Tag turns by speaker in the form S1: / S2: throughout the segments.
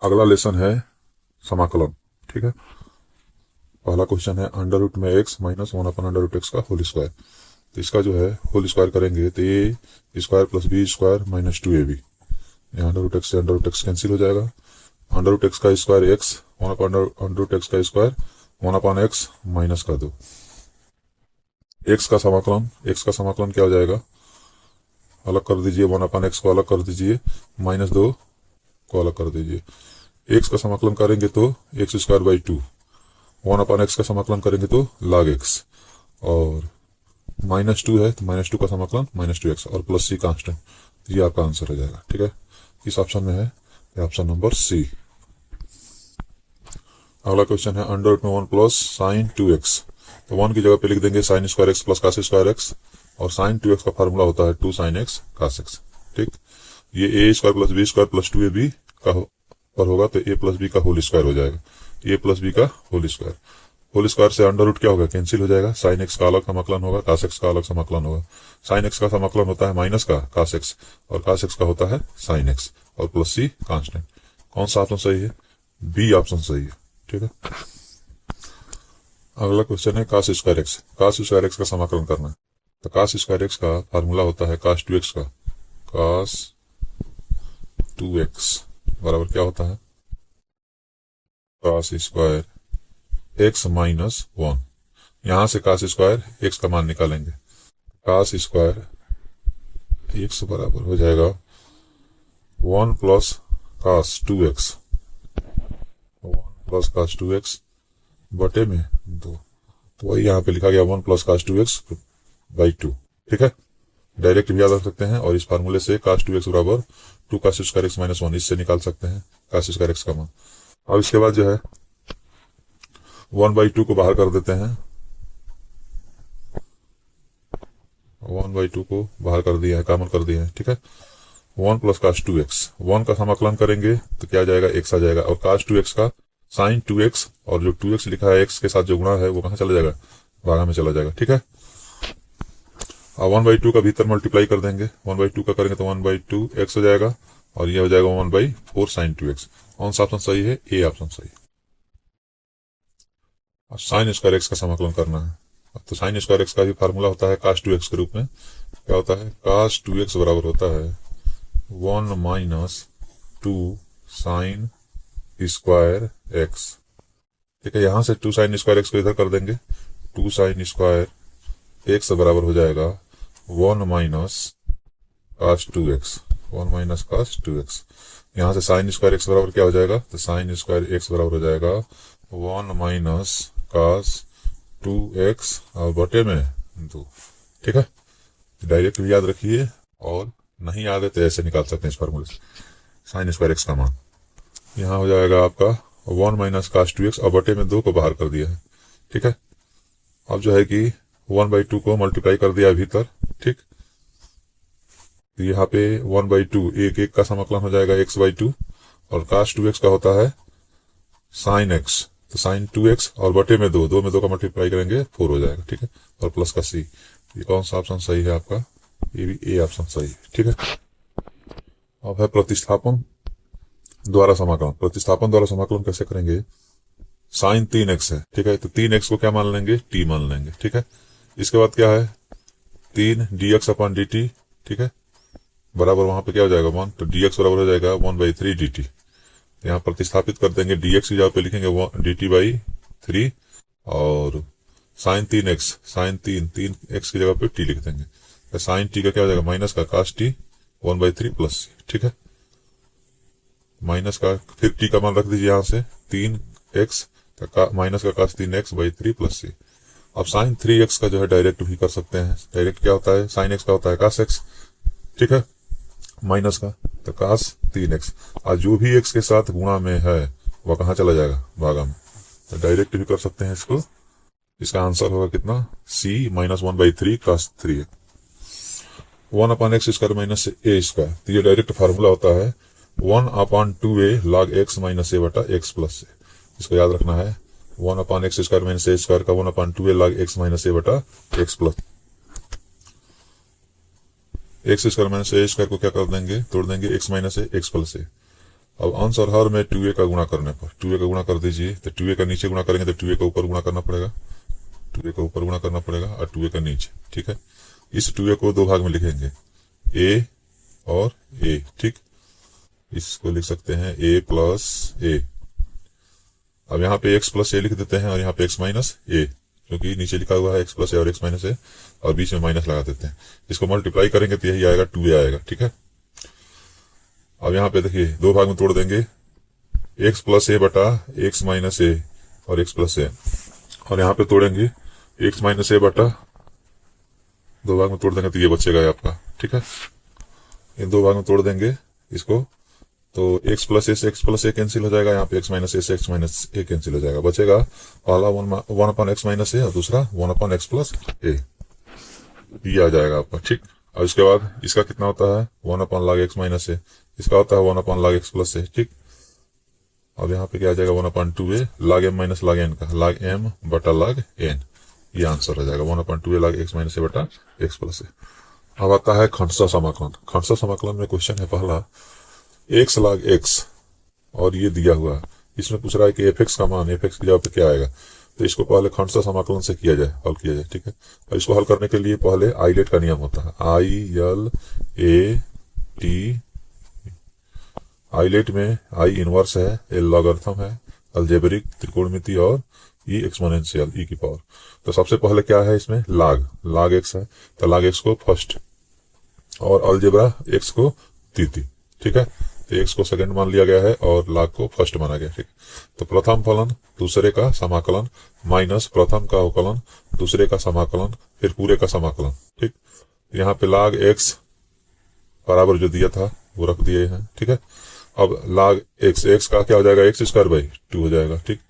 S1: अगला लेसन है समाकलन। ठीक है, पहला क्वेश्चन है अंडर रूट में x minus one upon under root x का होल स्क्वायर। तो इसका जो है होल स्क्वायर करेंगे तो a square plus B square minus two a b. यहाँ अंडर रूट एक्स से अंडर रूट एक्स कैंसिल हो जाएगा। अंडर रूट एक्स का square x, one upon under root x का square one upon x minus कर दो। X का समाकलन क्या हो जाएगा, अलग कर दीजिए, वन अपन एक्स को अलग कर दीजिए, माइनस दो को अलग कर दीजिए। एक्स का समाकलन करेंगे तो x square by two, one upon x का समाकलन करेंगे तो log एक्स, और माइनस टू है तो माइनस टू का समाकलन माइनस टू एक्स, और प्लस सी कांस्टेंट। तो ये आपका आंसर हो जाएगा। ठीक है, इस ऑप्शन में है ऑप्शन नंबर सी। अगला क्वेश्चन है अंडर रूट में one plus sine two x. तो वन की जगह पे लिख देंगे sine square x plus cos square x, और साइन टू एक्स का फार्मूला होता है two sine x cos x. ठीक, ये a square plus B square plus two a b का पर होगा तो ए प्लस बी का होल स्क्वायर हो जाएगा। ए प्लस बी का होल स्क्वायर से अंडर रूट क्या होगा, कैंसिल हो जाएगा। साइन एक्स का अलग समाकलन होगा, कास एक्स का अलग समाकलन होगा। साइन एक्स का समाकलन होता है माइनस का कास एक्स, और कास एक्स का होता है साइन एक्स, और प्लस सी कांस्टेंट। कौन सा ऑप्शन सही है, बी ऑप्शन सही है। ठीक है, अगला क्वेश्चन है कास स्क्वायर एक्स का समाकलन करना है। तो कास स्क्वायर एक्स का फार्मूला होता है कास टू एक्स का, कास टू एक्स बराबर क्या होता है, cos square X minus one. यहां से कास स्क्वायर एक्स का मान निकालेंगे। कास स्क्वायर एक्स बराबर हो जाएगा one plus cos two X, one plus cos two X बटे में दो। तो वही यहाँ पे लिखा गया one plus cos two X by two. ठीक है, डायरेक्ट भी याद रख सकते हैं, और इस फार्मूले से कास टू एक्स बराबर two cos square X minus one, इससे निकाल सकते हैं कास स्क्वायर एक्स का मान। अब इसके बाद जो है वन बाई टू को बाहर कर देते हैं, वन बाई टू को बाहर कर दिया है, कॉमन कर दिया है। ठीक है, one plus cos two X, one का समाकलन करेंगे तो क्या आ जाएगा, एक्स आ जाएगा, और कास टू एक्स का साइन टू एक्स, और जो टू एक्स लिखा है एक्स के साथ जो गुणा है वो कहाँ चला जाएगा, भागा में चला जाएगा। ठीक है, अब वन बाई टू का भीतर मल्टीप्लाई कर देंगे, वन बाई टू का करेंगे तो वन बाई टू एक्स हो जाएगा, और ये हो जाएगा one by four sine two x. कौन सा ऑप्शन सही है, ए ऑप्शन सही है। अब साइन स्क्वायर एक्स का समाकलन करना है। तो साइन स्क्वायर एक्स का भी फार्मूला होता है कास टू एक्स के रूप में। क्या होता है, कास टू एक्स बराबर होता है one minus two sign square x. ठीक है, यहां से टू साइन स्क्वायर एक्स को इधर कर देंगे, टू साइन स्क्वायर एक्स बराबर हो जाएगा one minus cos two X, one minus cos two X. यहां से साइन स्क्वायर एक्स बराबर क्या हो जाएगा, तो साइन स्क्वायर एक्स बराबर हो जाएगा one minus cos two X और बटे में दो। ठीक है, डायरेक्ट भी याद रखिए, और नहीं याद है तो ऐसे निकाल सकते हैं इस फार्मूले से। साइन स्क्वायर एक्स का मान यहाँ हो जाएगा आपका one minus cos two X, और बटे में दो को बाहर कर दिया है। ठीक है, अब जो है कि वन बाई टू को मल्टीप्लाई कर दिया भीतर। ठीक, तो यहाँ पे वन बाई टू, एक एक का समाकलन हो जाएगा एक्स बाई टू, और कास टू एक्स का होता है साइन एक्स, तो साइन टू एक्स और बटे में दो, दो में दो का मल्टीप्लाई करेंगे फोर हो जाएगा। ठीक है, और प्लस का सी। ये कौन सा ऑप्शन सही है आपका, ये भी ए ऑप्शन सही है। ठीक है, अब है प्रतिस्थापन द्वारा समाकलन। प्रतिस्थापन द्वारा समाकलन कैसे करेंगे, साइन तीन एक्स है। ठीक है, तो तीन एक्स को क्या मान लेंगे, टी मान लेंगे। ठीक है, इसके बाद क्या है, तीन D x upon D T. ठीक है, बराबर वहां पे क्या हो जाएगा वन, तो डी एक्स बराबर हो जाएगा one by three D T. यहाँ प्रतिस्थापित कर देंगे, डीएक्स की जगह पे लिखेंगे डी टी बाई थ्री, और साइन तीन एक्स, साइन तीन एक्स की जगह पे टी लिख देंगे। तो साइन टी का क्या हो जाएगा, माइनस का cos t one by three plus c. ठीक है, माइनस का फिर टी का मान रख दीजिए, यहाँ से तीन एक्स माइनस का कास तीन एक्स बाई थ्री प्लस सी। अब साइन थ्री एक्स का जो है डायरेक्ट भी कर सकते हैं। डायरेक्ट क्या होता है, साइन एक्स का होता है कास एक्स। ठीक है, माइनस का तो कास तीन एक्स, और जो भी एक्स के साथ गुणा में है वह कहाँ चला जाएगा, भागा में। तो डायरेक्ट भी कर सकते हैं इसको। इसका आंसर होगा कितना, c minus one by three cos three one upon x square minus a square. तो ये डायरेक्ट फार्मूला होता है one upon two a log x minus a बटा एक्स प्लस ए। इसको याद रखना है, one upon x square minus a square का one upon two a log x minus a बटा x plus. X square minus a square को क्या कर देंगे, तोड़ देंगे x minus a x plus ए, अब अंश और हर में 2a का गुणा करने पर 2a का गुणा कर दीजिए, तो 2a का नीचे गुणा करेंगे तो 2a का ऊपर गुणा करना पड़ेगा, 2a का ऊपर गुणा करना पड़ेगा और 2a का नीचे। ठीक है, इस 2a को दो भाग में लिखेंगे, a और a। ठीक, इसको लिख सकते हैं a प्लस a। अब यहाँ पे x प्लस a लिख देते हैं और यहाँ पे x माइनस a, क्योंकि नीचे लिखा हुआ है x प्लस a और x माइनस a और बीच में माइनस लगा देते हैं। इसको मल्टीप्लाई करेंगे तो यही आएगा 2a आएगा। ठीक है, अब यहाँ पे देखिए दो भाग में तोड़ देंगे, x प्लस a बटा x माइनस a और x प्लस a, और यहाँ पे तोड़ेंगे x माइनस a बटा, दो भाग में तोड़ देंगे तो ये बचेगा आपका। ठीक है, इन दो भाग में तोड़ देंगे इसको तो x प्लस a से x प्लस a कैंसिल हो जाएगा, यहाँ पे x माइनस a से x माइनस a कैंसिल हो जाएगा, बचेगा पहला 1 अपॉन x माइनस a और दूसरा 1 अपॉन x प्लस a, ये आ जाएगा आपका। ठीक, और इसके बाद इसका कितना होता है 1 upon log x minus a, इसका होता है 1 upon log x plus a। ठीक, अब यहाँ पे क्या आ जाएगा 1 upon 2a log m minus log n का, लॉग m बटा लॉग n, ये आंसर हो जाएगा 1 upon 2a log x minus a बटा x प्लस a। अब आता है खंडशः समाकलन। खंडशः समाकलन में क्वेश्चन है पहला x log x और ये दिया हुआ है, इसमें पूछ रहा है कि fx का मान, fx की जगह पे क्या आएगा, तो इसको पहले खंडशः समाकलन से किया जाए, हल किया जाए। ठीक है, और इसको हल करने के लिए पहले आइलेट का नियम होता है, ILAT। आइलेट में I इनवर्स है, L लॉगरिथम है, अलजेब्रिक त्रिकोणमिति और E एक्सपोनेंशियल E की पावर। तो सबसे पहले क्या है इसमें log x है, तो log x को फर्स्ट और अलजेब्रा x को द्वितीय। ठीक है, तो x को सेकंड मान लिया गया है और log को फर्स्ट माना गया। ठीक, तो प्रथम फलन दूसरे का समाकलन माइनस प्रथम का अवकलन दूसरे का समाकलन फिर पूरे का समाकलन। ठीक, यहाँ पे log x बराबर जो दिया था वो रख दिए हैं। ठीक है, अब log x का क्या हो जाएगा x स्क्वायर बाई 2 हो जाएगा। ठीक,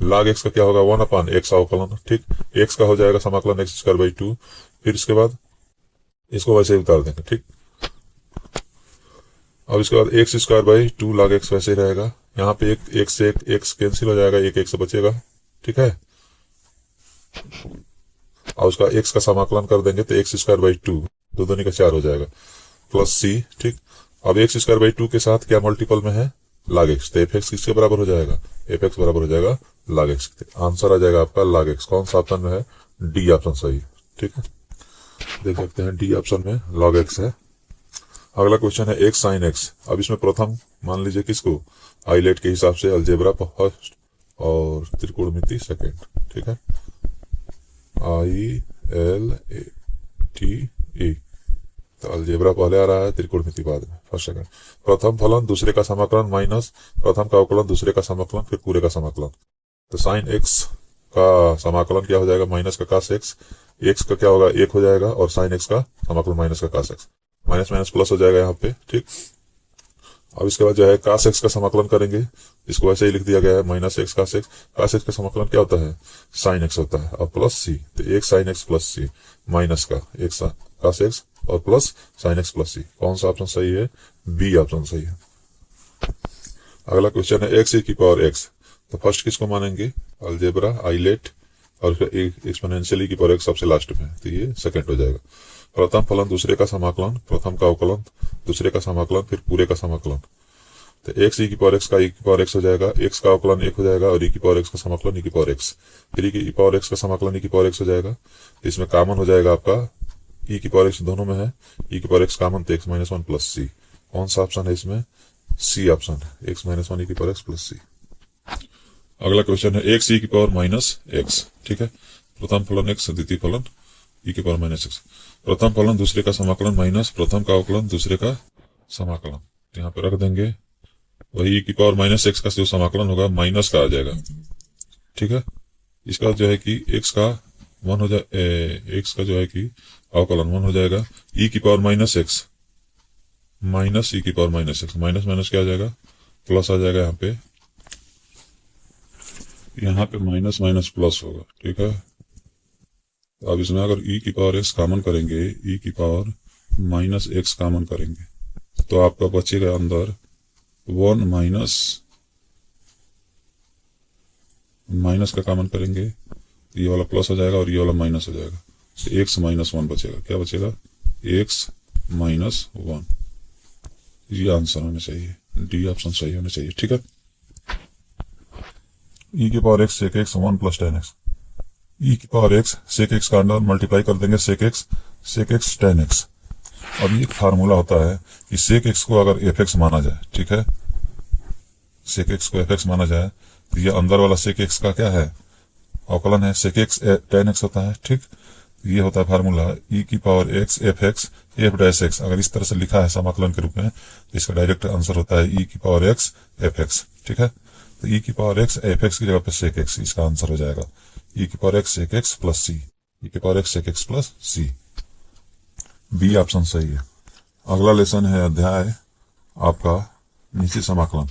S1: log x का क्या होगा 1 अपॉन x अवकलन। ठीक, x का हो जाएगा समाकलन x स्क्वायर बाई 2, फिर इसके बाद इसको वैसे ही उतार देंगे। ठीक, अब इसके बाद x square by 2 log x वैसे ही रहेगा, यहाँ पे एक से एक x कैंसिल हो जाएगा, एक से बचेगा। ठीक है, और उसका x का समाकलन कर देंगे तो x स्क्वायर बाई 2 दो दूनी का 4 हो जाएगा प्लस c। ठीक, अब x स्क्वायर बाई 2 के साथ क्या मल्टीपल में है log x, तो fx किसके बराबर हो जाएगा, fx बराबर हो जाएगा log x। आंसर आ जाएगा आपका log x। कौन सा ऑप्शन में है, डी ऑप्शन सही है। ठीक है, देख सकते हैं डी ऑप्शन में log x है। अगला क्वेश्चन है x sin x। अब इसमें प्रथम मान लीजिए किसको, आइलेट के हिसाब से अलजेब्रा फर्स्ट और त्रिकोणमिति सेकंड। ठीक है, ILATE, तो अलजेब्रा पहले आ रहा है, त्रिकोणमिति बाद में, फर्स्ट सेकंड। प्रथम फलन दूसरे का समाकलन माइनस प्रथम का अवकलन दूसरे का समाकलन फिर पूरे का समाकलन। तो साइन x का समाकलन क्या हो जाएगा माइनस का cos x, x का क्या होगा 1 हो जाएगा और साइन x का समाकलन माइनस का cos x, minus minus plus हो जाएगा यहाँ पे। ठीक, अब इसके बाद जो है cos x का समाकलन करेंगे, इसको ऐसे ही लिख दिया गया है minus x cos x। cos x का समाकलन क्या होता है साइन x होता है और प्लस c, तो 1 sine x plus c minus का 1 cos x और plus sine x plus c। कौन सा ऑप्शन सही है, बी ऑप्शन सही है। अगला क्वेश्चन है x की पावर x। तो फर्स्ट किसको मानेंगे, अलजेब्रा आइलेट और एक्सपोनेंशियल की पावर x सबसे लास्ट में, तो ये सेकंड हो जाएगा। प्रथम फलन दूसरे का समाकलन प्रथम का अवकलन दूसरे का समाकलन फिर पूरे का समाकलन। तो x e की पावर x का e की पावर x हो जाएगा, x का अवकलन 1 हो जाएगा और e की पावर x का समाकलन e की पावर x, फिर e की पावर x का समाकलन e की पावर x हो जाएगा। तो इसमें कॉमन हो जाएगा आपका e की पावर x दोनों में है, e की पावर x कॉमन तो x माइनस 1 प्लस c। कौन सा ऑप्शन है इसमें, सी ऑप्शन है, x माइनस 1 e की पावर x प्लस c। अगला क्वेश्चन है x e की पावर माइनस x। ठीक है, प्रथम फलन x द्वितीय फलन e की पावर माइनस x। प्रथम फलन दूसरे का समाकलन माइनस प्रथम का अवकलन दूसरे का समाकलन, यहाँ पे रख देंगे वही e की पावर माइनस x का जो समाकलन होगा माइनस का आ जाएगा। ठीक है, इसका जो है कि x का 1 हो जाए, x का जो है कि अवकलन 1 हो जाएगा, e की power minus x minus e की power minus x, minus minus क्या आ जाएगा प्लस आ जाएगा, यहाँ पे माइनस माइनस प्लस होगा। ठीक है, अब इसमें अगर e की पावर x कॉमन करेंगे, e की पावर माइनस x कॉमन करेंगे तो आपका बचेगा अंदर 1 माइनस का कॉमन करेंगे, ये वाला प्लस हो जाएगा और ये वाला माइनस हो जाएगा, तो x माइनस 1 बचेगा। क्या बचेगा, x माइनस 1। ये आंसर होना चाहिए। डी ऑप्शन सही होना चाहिए। ठीक है, ई की power x sec x 1 plus ten x, e की पावर एक्स सेक एक्स का अंडर मल्टीप्लाई कर देंगे सेक एक्स टेन एक्स। अब ये एक फार्मूला होता है कि सेक एक्स को अगर एफ एक्स माना जाए, ठीक है, सेक एक्स को एफ एक्स माना जाए तो ये अंदर वाला सेक एक्स का क्या है, अवकलन है, सेक एक्स टेन एक्स होता है। ठीक, ये होता है फार्मूला ई की power x F dash x. अगर इस तरह से लिखा है समाकलन के रूप में तो इसका डायरेक्ट आंसर होता है ई की पावर एक्स एफ एक्स। ठीक है, तो ई की पावर एक्स एफ एक्स की जगह पे सेक एक्स, इसका आंसर हो जाएगा ई की power x sec x plus c, e की power x sec x plus c. B option सही है। अगला लेसन है अध्याय आपका नीचे समाकलन,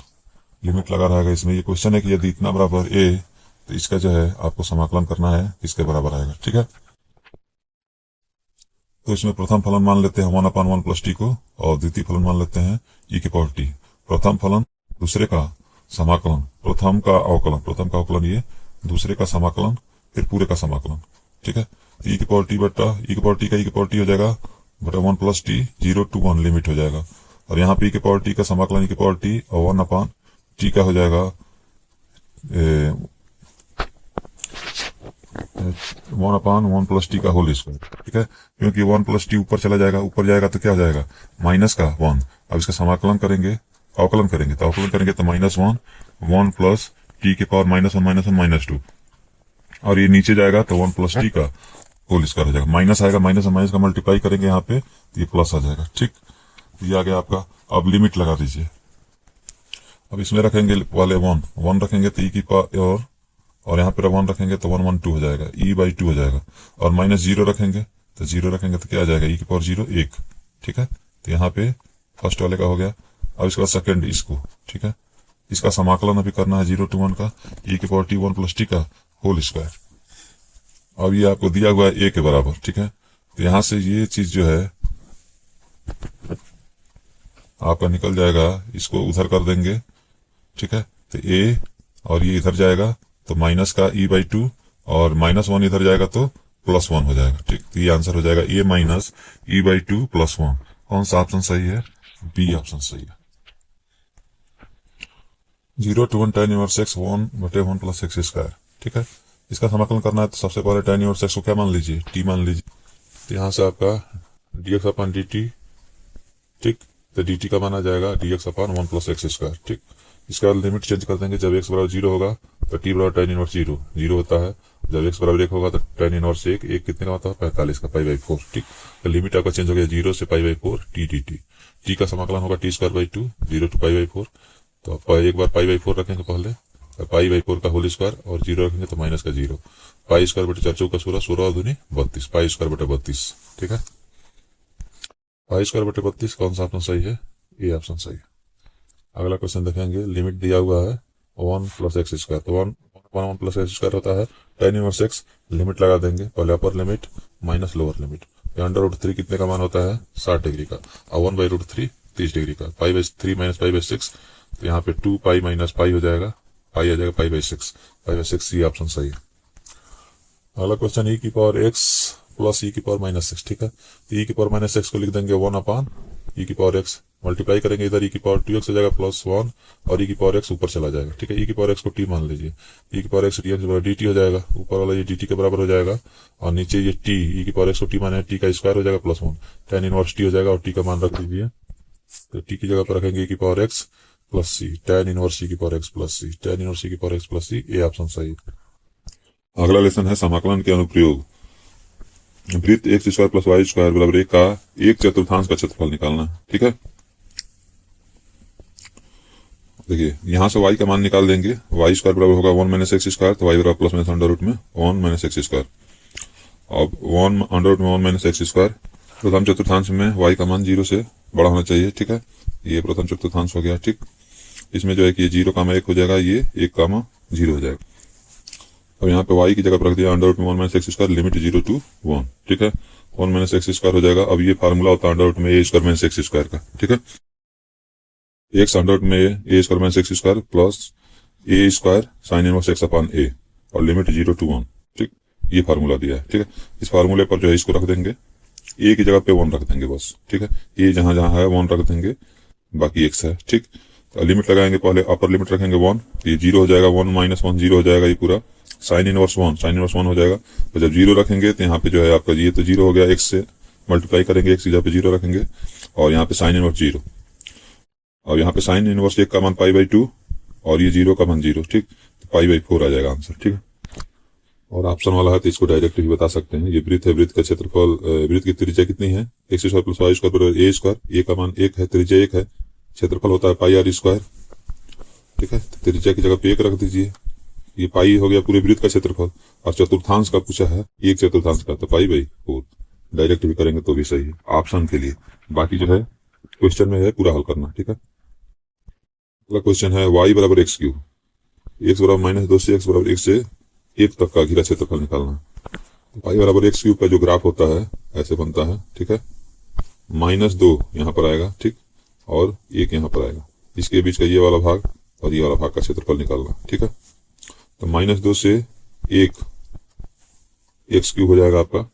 S1: लिमिट लगा रहेगा इसमें। ये क्वेश्चन है कि यदि इतना बराबर ए तो इसका जो है आपको समाकलन करना है, किसके बराबर आएगा। ठीक है, तो इसमें प्रथम फलन मान लेते हैं 1/1 प्लस टी को और द्वितीय फलन मान लेते हैं ई की पावर टी। प्रथम फलन दूसरे का समाकलन, प्रथम का अवकलन ये, दूसरे का समाकलन, फिर पूरे का समाकलन। ठीक है, तो ई की पावर टी बटा ई की पावर टी का ई की पावर टी हो जाएगा बटा 1 प्लस टी 0 to 1 लिमिट हो जाएगा। और यहाँ पे ई की पावर टी का समाकलन ई की पावर टी और 1/टी का हो जाएगा 1/1 प्लस टी का होल स्क्वायर। ठीक है, क्योंकि 1 प्लस टी ऊपर चला जाएगा, ऊपर जाएगा तो क्या हो जाएगा माइनस का 1। अब इसका समाकलन करेंगे, अवकलन करेंगे तो -1 प्लस टी के पावर -1 -2, और ये नीचे जाएगा तो 1 प्लस टी का होल स्क्वायर हो जाएगा। माइनस आएगा, माइनस और माइनस का मल्टीप्लाई करेंगे यहाँ पे तो ये प्लस आ जाएगा। ठीक, ये आ गया आपका। अब लिमिट लगा दीजिए। अब इसमें रखेंगे वाले 1 रखेंगे तो ई की पावर, और यहाँ पे 1 रखेंगे तो 1 1 2 हो जाएगा, ई बाई 2 हो जाएगा। और -0 रखेंगे तो क्या आ जाएगा, ई की पावर 0 1। ठीक है, तो यहाँ पे फर्स्ट वाले का हो गया। अब इसके बाद सेकंड इसको, ठीक है, इसका समाकलन अभी करना है 0 to 1 का, ई की पावर टी 1 प्लस टी का होल स्क्वायर। अब ये आपको दिया हुआ है ए के बराबर। ठीक है, तो यहां से ये चीज जो है आपका निकल जाएगा, इसको उधर कर देंगे। ठीक है, तो ए और ये इधर जाएगा तो माइनस का ई बाई 2, और -1 इधर जाएगा तो +1 हो जाएगा। ठीक, तो ये आंसर हो जाएगा ए माइनस ई बाई 2 +1। कौन सा ऑप्शन सही है, बी ऑप्शन सही है। 0 to 1 tan inverse x 1/1 plus x square. ठीक है, इसका समाकलन करना है तो सबसे पहले tan इनवर्स x को क्या मान लीजिए, टी मान लीजिए। तो यहां से आपका dx/dt, ठीक, तो dt का माना जाएगा dx/1 प्लस एक्स स्क्वायर। ठीक, इसका लिमिट चेंज कर देंगे। जब x बराबर 0 होगा तो t बराबर tan इनवर्स 0 होता है। जब x बराबर 1 होगा तो tan इनवर्स 1 कितने का होता है 45 का π/4। ठीक, तो लिमिट आपका चेंज हो गया 0 से π/4 t dt। t का समाकलन होगा t²/2 0 to π/4। तो एक बार π/4 रखेंगे पहले, π/4 का होल स्क्वायर, और 0 रखेंगे तो माइनस का 0। π² बटे 4 चौका 16, 16 और दूनी 32, π² बटे 32। ठीक है, π² बटे 32 कौन सा ऑप्शन सही है, ए ऑप्शन सही है। अगला क्वेश्चन देखेंगे, लिमिट दिया हुआ है 1 प्लस एक्स स्क्वायर, तो 1 प्लस एक्स स्क्वायर होता है tan इनवर्स x। लिमिट लगा देंगे, पहले upper limit minus lower limit. √3 कितने का मान होता है 60 डिग्री का, और 1/√3 30 डिग्री का। π/3 माइनस π/6, तो यहाँ पे 2 पाई माइनस पाई हो जाएगा, पाई आ जाएगा π/6 सी ऑप्शन सही है। अगला क्वेश्चन ई की पावर x प्लस ई की पावर -6। ठीक है, तो ई की पावर -6 को लिख देंगे 1/, ई की पावर x मल्टीप्लाई करेंगे इधर, ई की पावर 2x हो जाएगा +1, और ई की पावर x ऊपर चला जाएगा। ठीक है, ई की पावर x को t मान लीजिए, ई की पावर x dx बराबर dt हो जाएगा, ऊपर वाला ये dt के बराबर हो जाएगा, और नीचे ये t, ई की पावर x को t माने t का स्क्वायर हो जाएगा +1, tan इनवर्स t हो जाएगा, और t का मान रख दीजिए। तो t की जगह पर रखेंगे ई की power x plus C, tan inverse e की power x plus C, tan inverse e की power x plus C, A option सही। अगला लेसन है समाकलन के अनुप्रयोग। वृत्त x² प्लस y² बराबर 1 का 1/4 का क्षेत्रफल निकालना है। ठीक है, देखिए यहां से y का मान निकाल देंगे, y² बराबर होगा 1 - x², तो y बराबर प्लस माइनस अंडर रूट में 1 - x²। अब 1 अंडर रूट में 1 - x², प्रथम चतुर्थांश में y का मान 0 से बड़ा होना चाहिए। ठीक है, ये प्रथम चतुर्थांश हो गया। ठीक, इसमें जो है कि ये 0,1 हो जाएगा, ये 1,0 हो जाएगा। अब यहाँ पे y की जगह पर रख दिया अंडर रूट में 1 - x², लिमिट 0 to 1। ठीक है, 1 - x² हो जाएगा। अब ये फार्मूला होता है अंडर रूट में a² - x² का। ठीक है, x अंडर रूट में a² - x² plus a² sine inverse x/a, और लिमिट 0 to 1। ठीक, ये फार्मूला दिया है। ठीक है, इस फार्मूले पर जो है इसको रख देंगे, a की जगह पे 1 रख देंगे बस। ठीक है, a जहां जहां है 1 रख देंगे, बाकी x है। ठीक, तो लिमिट लगाएंगे, पहले अपर लिमिट रखेंगे 1, ये 0 हो जाएगा, 1 - 1 0 हो जाएगा, ये पूरा साइन इनवर्स 1 हो जाएगा। तो जब 0 रखेंगे तो यहाँ पे जो है आपका ये तो 0 हो गया, x से मल्टीप्लाई करेंगे, x की जगह पे 0 रखेंगे और यहाँ पे साइन इनवर्स 0, और यहाँ पे साइन इनवर्स 1 का मान π/2 और ये 0 का मान 0, ठीक। तो π/4 आ जाएगा आंसर, ठीक है। और ऑप्शन वाला है तो इसको डायरेक्ट भी बता सकते हैं। ये वृत्त है, वृत्त का क्षेत्रफल, वृत्त की त्रिज्या कितनी है, x² + y² बराबर a², a का मान 1 है, त्रिज्या 1 है, क्षेत्रफल होता है πr², ठीक है। तो त्रिज्या की जगह पे 1 रख दीजिए, ये पाई हो गया पूरे वृत्त का क्षेत्रफल, और चतुर्थांश का पूछा है 1/4 का, तो π/4 डायरेक्ट भी करेंगे तो भी सही है ऑप्शन के लिए। बाकी जो है क्वेश्चन में है पूरा हल करना, ठीक है। अगला क्वेश्चन है y = x3, x = -2 से x = 1 से 1 तक का घिरा क्षेत्रफल निकालना। y = x3 का जो ग्राफ होता है ऐसे बनता है, ठीक है। -2 यहाँ पर आएगा, ठीक, और 1 यहाँ पर आएगा, इसके बीच का ये वाला भाग और ये वाला भाग का क्षेत्रफल निकालना, ठीक है। तो -2 से 1 x³ हो जाएगा आपका,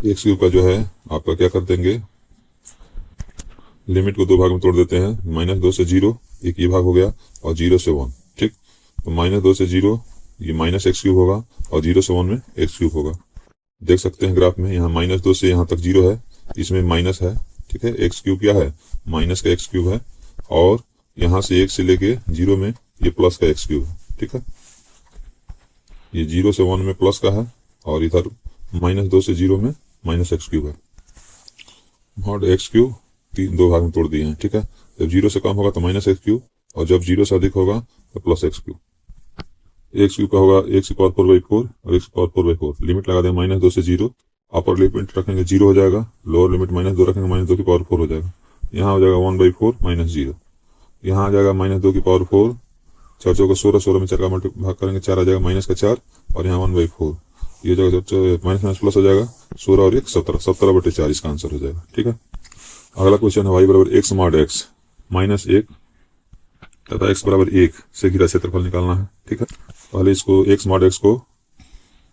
S1: x³ का जो है आपका क्या कर देंगे, लिमिट को 2 भाग में तोड़ देते हैं, -2 से 0 एक ये भाग हो गया और 0 से 1, ठीक। तो -2 से 0 ये -x³ होगा और 0 से 1 में x³ होगा। देख सकते हैं ग्राफ में, यहाँ -2 से यहाँ तक 0 है, इसमें माइनस है, ठीक है। x³ क्या है, माइनस का x³ है, और यहाँ से 1 से लेके 0 में ये प्लस का x³ है, ठीक है। ये 0 से 1 में प्लस का है और इधर -2 से 0 में -x³ है, और x³ 2 भाग में तोड़ दिए हैं, ठीक है। जब 0 से कम होगा तो -x³ और जब 0 से अधिक होगा तो +x³। x³ का होगा x⁴/4 और x⁴/4। लिमिट लगा देंगे -2 से 0, अपर लिमिट रखेंगे 0 हो जाएगा, लोअर लिमिट -2 रखेंगे -2⁴ हो जाएगा, यहाँ हो जाएगा 1/4 -0, यहाँ आ जाएगा -2⁴, 4 को 16 में 4 का भाग करेंगे 4 आ जाएगा, -4 और यहाँ 1/4, ये जगह माइनस प्लस हो जाएगा, 16 और 1 17, 17/4 इसका आंसर हो जाएगा, ठीक है। अगला क्वेश्चन है y = x mod x -1 तथा x = 1 से घिरा क्षेत्रफल निकालना है, ठीक है। पहले इसको x mod x को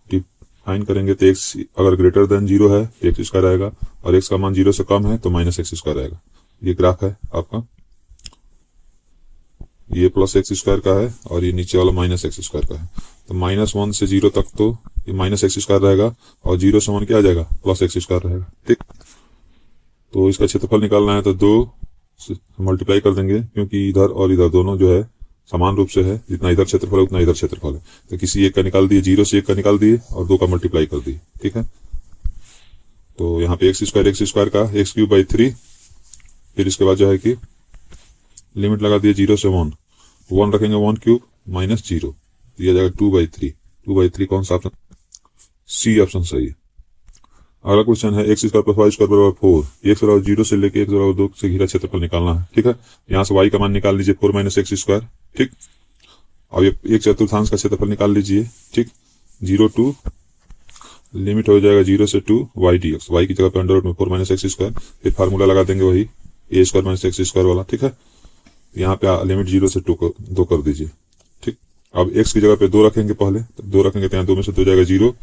S1: डिफाइन करेंगे, तो x अगर ग्रेटर देन 0 है तो x² आएगा, और x का मान 0 से कम है तो -x² आएगा। ये ग्राफ है आपका, ये +x² का है और ये नीचे वाला -x² का है। तो -1 से 0 तक तो ये -x² रहेगा और 0 से 1 क्या आ जाएगा, +x² रहेगा, ठीक। तो इसका क्षेत्रफल निकालना है तो 2 से मल्टीप्लाई कर देंगे, क्योंकि इधर और इधर दोनों जो है समान रूप से है, जितना इधर क्षेत्रफल है उतना इधर क्षेत्रफल है। तो किसी एक का निकाल दिए, 0 से 1 का निकाल दिए और 2 का मल्टीप्लाई कर दिए, ठीक है। तो यहाँ पे x² का x³/3, फिर इसके बाद जो है कि लिमिट लगा दिए 0 से 1 रखेंगे 1³ -0, दिया जाएगा 2/3। 2/3 कौन सा ऑप्शन, सी ऑप्शन सही है। अगला क्वेश्चन है x² + y² = 4, x = 0 से लेके x = 2 से घिरा क्षेत्रफल निकालना है, ठीक है। यहाँ से y का मान निकाल लीजिए 4 - x², ठीक। अब ये 1/4 का क्षेत्रफल निकाल लीजिए, ठीक। 0 to लिमिट हो जाएगा 0 से 2 y dx, y की जगह पे अंडर रूट में 4 - x², फिर फार्मूला लगा देंगे वही a² - x² वाला, ठीक है। यहाँ पे लिमिट 0 से 2 कर दीजिए, ठीक। अब x की जगह पे 2 रखेंगे, पहले तो 2 रखेंगे तो यहाँ 2 में से 2 जाएगा 0,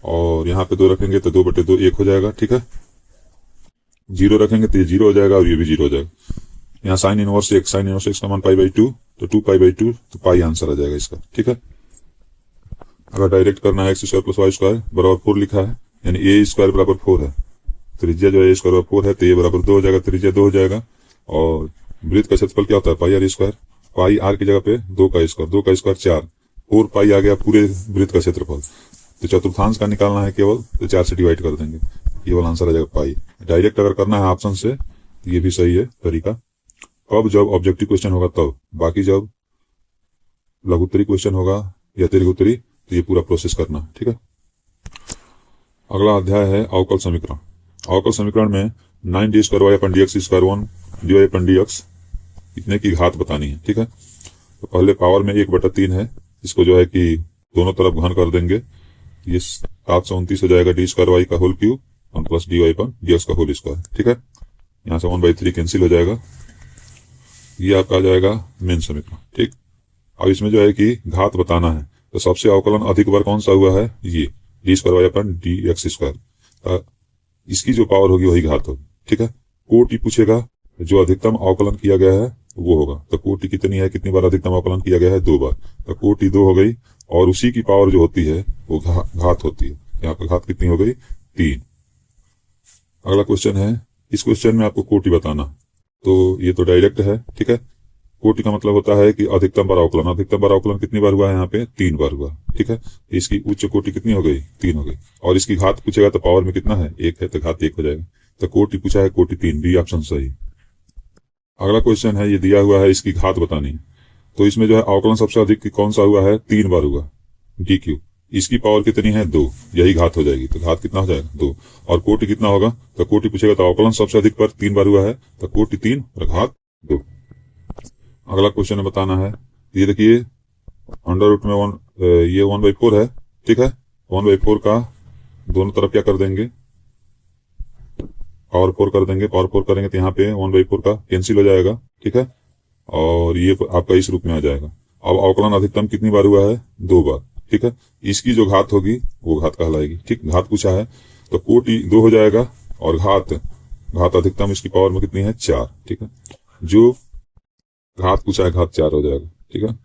S1: और यहाँ पे 2 रखेंगे तो 2/2 1 हो जाएगा, ठीक है। 0 रखेंगे तो ये 0 हो जाएगा और ये भी 0 हो जाएगा। यहाँ साइन इनवर्स 1 का मान π/2, तो 2π/2, तो पाई आंसर आ जाएगा इसका, ठीक है। अगर डायरेक्ट करना है x² + y² बराबर 4 लिखा है, यानी a² बराबर 4 है, त्रिज्या जो है a² बराबर 4 है, तो a बराबर 2 हो जाएगा, त्रिज्या 2 हो जाएगा, और वृत्त का क्षेत्रफल क्या होता है πr², पाई r की जगह पे 2 का स्क्वायर 4, 4 पाई आ गया पूरे वृत्त का क्षेत्रफल। तो चतुर्थांश का निकालना है केवल, तो 4 से डिवाइड कर देंगे, केवल आंसर आ जाएगा पाई। डायरेक्ट अगर करना है ऑप्शन से तो ये भी सही है तरीका, कब जब ऑब्जेक्टिव क्वेश्चन होगा तब, बाकी जब लघुत्तरी क्वेश्चन होगा या दीर्घोत्तरी तो ये पूरा प्रोसेस करना, ठीक है। अगला अध्याय है अवकल समीकरण। अवकल समीकरण में 9d²y/dx² 1 इतने की घात बतानी है, ठीक है। तो पहले पावर में 1/3 है, इसको जो है कि दोनों तरफ घन कर देंगे, ये 729 हो जाएगा d² का होल क्यूब और प्लस dy/dx का होल स्क्वायर, ठीक है। यहाँ से 1/3 कैंसिल हो जाएगा, ये आपका आ जाएगा मेन समीकरण, ठीक। अब इसमें जो है कि घात बताना है, तो सबसे अवकलन अधिक बार कौन सा हुआ है, ये d²y/dx², इसकी जो पावर होगी वही घात होगी, ठीक है। कोटि पूछेगा, जो अधिकतम अवकलन किया गया है वो होगा। तो कोटि कितनी है, कितनी बार अधिकतम अवकलन किया गया है, 2 बार। तो कोटि 2 हो गई, और उसी की पावर जो होती है वो घात होती है। यहाँ पर घात कितनी हो गई, 3। अगला क्वेश्चन है, इस क्वेश्चन में आपको कोटि बताना। तो ये तो डायरेक्ट है, ठीक है। कोटि का मतलब होता है कि अधिकतम बार अवकलन। अधिकतम बार अवकलन कितनी बार हुआ है, यहाँ पे 3 बार हुआ, ठीक है। इसकी उच्च कोटि कितनी हो गई, 3 हो गई। और इसकी घात पूछेगा तो पावर में कितना है, 1 है, तो घात 1 हो जाएगा। तो कोटि पूछा है, कोटि 3, बी ऑप्शन सही। अगला क्वेश्चन है, ये दिया हुआ है, इसकी घात बतानी। तो इसमें जो है अवकलन सबसे अधिक कौन सा हुआ है, 3 बार हुआ, डी क्यू। इसकी पावर कितनी है, 2, यही घात हो जाएगी। तो घात कितना हो जाएगा, 2। और कोटि कितना होगा, तो कोटि पूछेगा तो अवकलन सबसे अधिक पर 3 बार हुआ है, तो कोटि 3 और घात 2। अगला क्वेश्चन बताना है, ये देखिए अंडर रूट में ये 1/4 है, ठीक है। 1/4 का दोनों तरफ क्या कर देंगे, पावर 4 कर देंगे। पावर 4 करेंगे तो यहाँ पे 1/4 का कैंसिल हो जाएगा, ठीक है। और ये आपका इस रूप में आ जाएगा। अब अवकलन अधिकतम कितनी बार हुआ है, 2 बार, ठीक है। इसकी जो घात होगी वो घात कहलाएगी, ठीक। घात पूछा है तो कोटि 2 हो जाएगा, और घात अधिकतम इसकी पावर में कितनी है, 4, ठीक है। जो घात पूछा है, घात 4 हो जाएगा, ठीक है।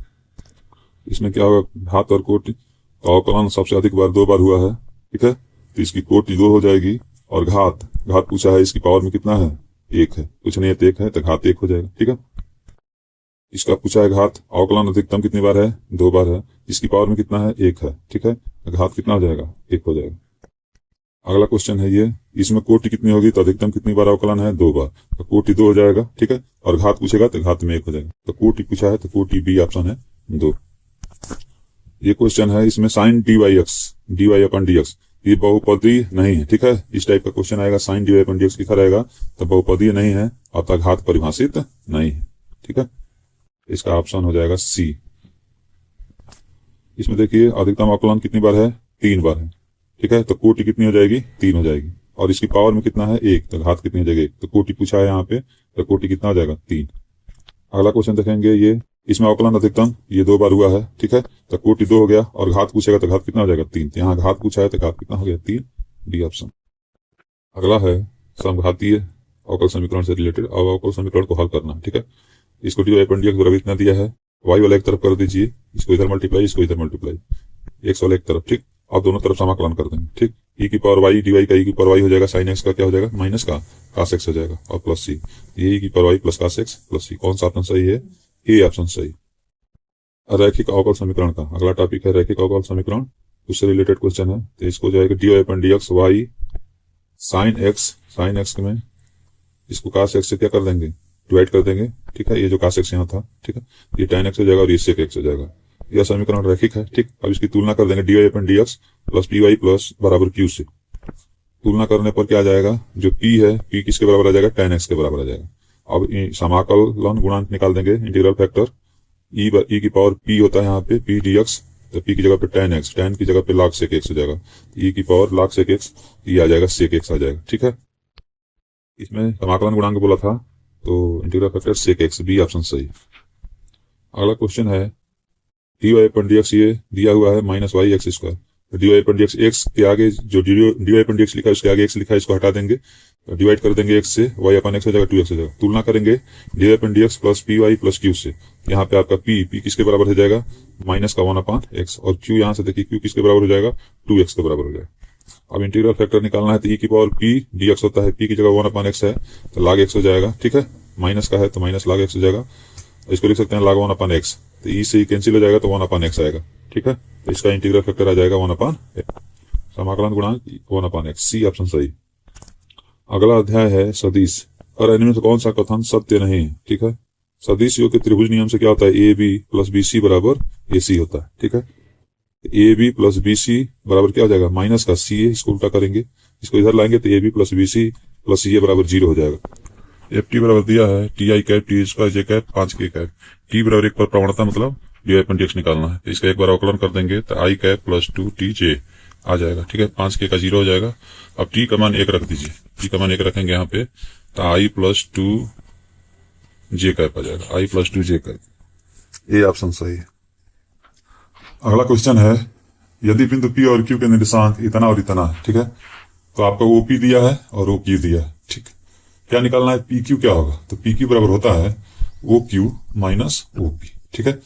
S1: इसमें क्या होगा, घात और कोटि, तो अवकलन सबसे अधिक बार 2 बार हुआ है, ठीक है। तो इसकी कोटि 2 हो जाएगी, और घात पूछा है, इसकी पावर में कितना है, 1 है, कुछ नहीं है तो 1 है, तो घात 1 हो जाएगा, ठीक है। इसका पूछा है घात, अवकलन अधिकतम कितनी बार है, 2 बार है, इसकी पावर में कितना है, 1 है, ठीक है। घात कितना हो जाएगा, 1 हो जाएगा। अगला क्वेश्चन है ये, इसमें कोटि कितनी होगी, तो अधिकतम कितनी बार अवकलन है, 2 बार, तो कोटि 2 हो जाएगा, ठीक है। और घात पूछेगा तो घात में 1 हो जाएगा। तो कोटि पूछा है तो कोटि बी ऑप्शन है 2। ये क्वेश्चन है, इसमें साइन dy अपन dx, ये बहुपदीय नहीं है, ठीक है। इस टाइप का क्वेश्चन आएगा, साइन dy अपन dx लिखा रहेगा तो बहुपदीय नहीं है, अतः घात परिभाषित नहीं है, ठीक है। इसका ऑप्शन हो जाएगा सी। इसमें देखिए अधिकतम अवकलन कितनी बार है, 3 बार है, ठीक है। तो कोटि कितनी हो जाएगी, 3 हो जाएगी, और इसकी पावर में कितना है, 1, तो घात कितनी हो जाएगी, 1। तो कोटि पूछा है यहाँ पे, तो कोटि कितना हो जाएगा, 3। अगला क्वेश्चन देखेंगे, ये इसमें अवकलन अधिकतम ये 2 बार हुआ है, ठीक है। तो कोटि 2 हो गया, और घात पूछेगा तो घात कितना हो जाएगा, 3। तो यहाँ घात पूछा है तो घात कितना हो गया, 3, डी ऑप्शन। अगला है समघातीय अवकल समीकरण से रिलेटेड। अब अवकल समीकरण को हल करना, ठीक है। इसको dy अपन dx बराबर इतना दिया है, y वाला एक तरफ कर दीजिए, इसको इधर मल्टीप्लाई, इसको इधर मल्टीप्लाई, x वाला एक तरफ, ठीक। अब दोनों तरफ समाकलन कर देंगे, ठीक। e की पावर y dy का e की पावर y हो जाएगा, sin x का क्या हो जाएगा, माइनस का cos x हो जाएगा, और प्लस c, ये e की power y plus cos x plus c। कौन सा ऑप्शन सही है, ए ऑप्शन सही। रैखिक अवकल समीकरण का अगला टॉपिक है रैखिक अवकल समीकरण, उससे रिलेटेड क्वेश्चन है। तो इसको जाएगा dy अपन dx y sin x में इसको cos x से क्या कर देंगे, डिवाइड कर देंगे, ठीक है। ये जो cos x यहाँ था, ठीक है, ये tan x हो जाएगा, और ये sec x हो जाएगा। यह समीकरण रैखिक है, ठीक। अब इसकी तुलना कर देंगे dy अपन dx प्लस py प्लस बराबर q से। तुलना करने पर क्या आ जाएगा, जो p है, p किसके बराबर आ जाएगा, tan x के बराबर आ जाएगा। अब समाकलन गुणांक निकाल देंगे, इंटीग्रल फैक्टर e की पावर p होता है यहाँ पे p dx, तो p की जगह पे tan x, tan की जगह पे log sec x हो जाएगा, e की पावर log sec x, ये आ जाएगा sec x आ जाएगा, ठीक है। इसमें समाकलन गुणांक बोला था, तो integral factor sec x, B option सही। अगला क्वेश्चन है dy अपन dx, ये दिया हुआ है minus Y X square. dy अपन dx, x के आगे जो dy अपन dx लिखा है उसके आगे x लिखा है, इसको हटा देंगे, डिवाइड कर देंगे x से, y अपन x हो जाएगा, 2x हो जाएगा। तुलना करेंगे dy अपन dx plus py plus q से। यहाँ पे आपका p किसके बराबर हो जाएगा, माइनस का 1/x, और q यहाँ से देखिए q किसके बराबर हो जाएगा, 2x के बराबर हो जाएगा। अब इंटीग्रल फैक्टर निकालना है, तो e की पावर p dx होता है, p की जगह 1/x है तो log x हो जाएगा, ठीक है। माइनस का है तो माइनस log x हो जाएगा, इसको लिख सकते हैं log 1/x, तो e से कैंसिल हो जाएगा तो 1/x आएगा, ठीक है। तो इसका इंटीग्रल फैक्टर आ जाएगा 1/x, समाकलन गुणांक 1/x, सी ऑप्शन सही। अगला अध्याय है सदिश, और इनमें से कौन सा कथन सत्य नहीं है, ठीक है। सदिश योग के त्रिभुज नियम से क्या होता है, A B plus B C बराबर ए सी होता है, ठीक है। A B plus B C बराबर क्या हो जाएगा, माइनस का सी ए, इसको उल्टा करेंगे, इसको इधर लाएंगे तो a B plus B c plus C a बराबर 0 हो जाएगा। एफ टी बराबर दिया है t i cap t square j cap 5k cap, t बराबर 1 पर प्रवणता मतलब डी अपन dx निकालना है, तो इसका एक बार अवकलन कर देंगे तो आई कैप प्लस 2 जे आ जाएगा, ठीक है। 5k का 0 हो जाएगा। अब टी का मान 1 रख दीजिए, टी का मान 1 रखेंगे यहाँ पे, तो आई प्लस 2 जे कैप आ जाएगा, i plus 2 j cap, a option सही है। अगला क्वेश्चन है, यदि बिंदु P और Q के निर्देशांक इतना और इतना है, ठीक है, तो आपका OP दिया है और OQ दिया है, ठीक। क्या निकालना है, PQ क्या होगा, तो PQ बराबर होता है O Q minus O P. ठीक है,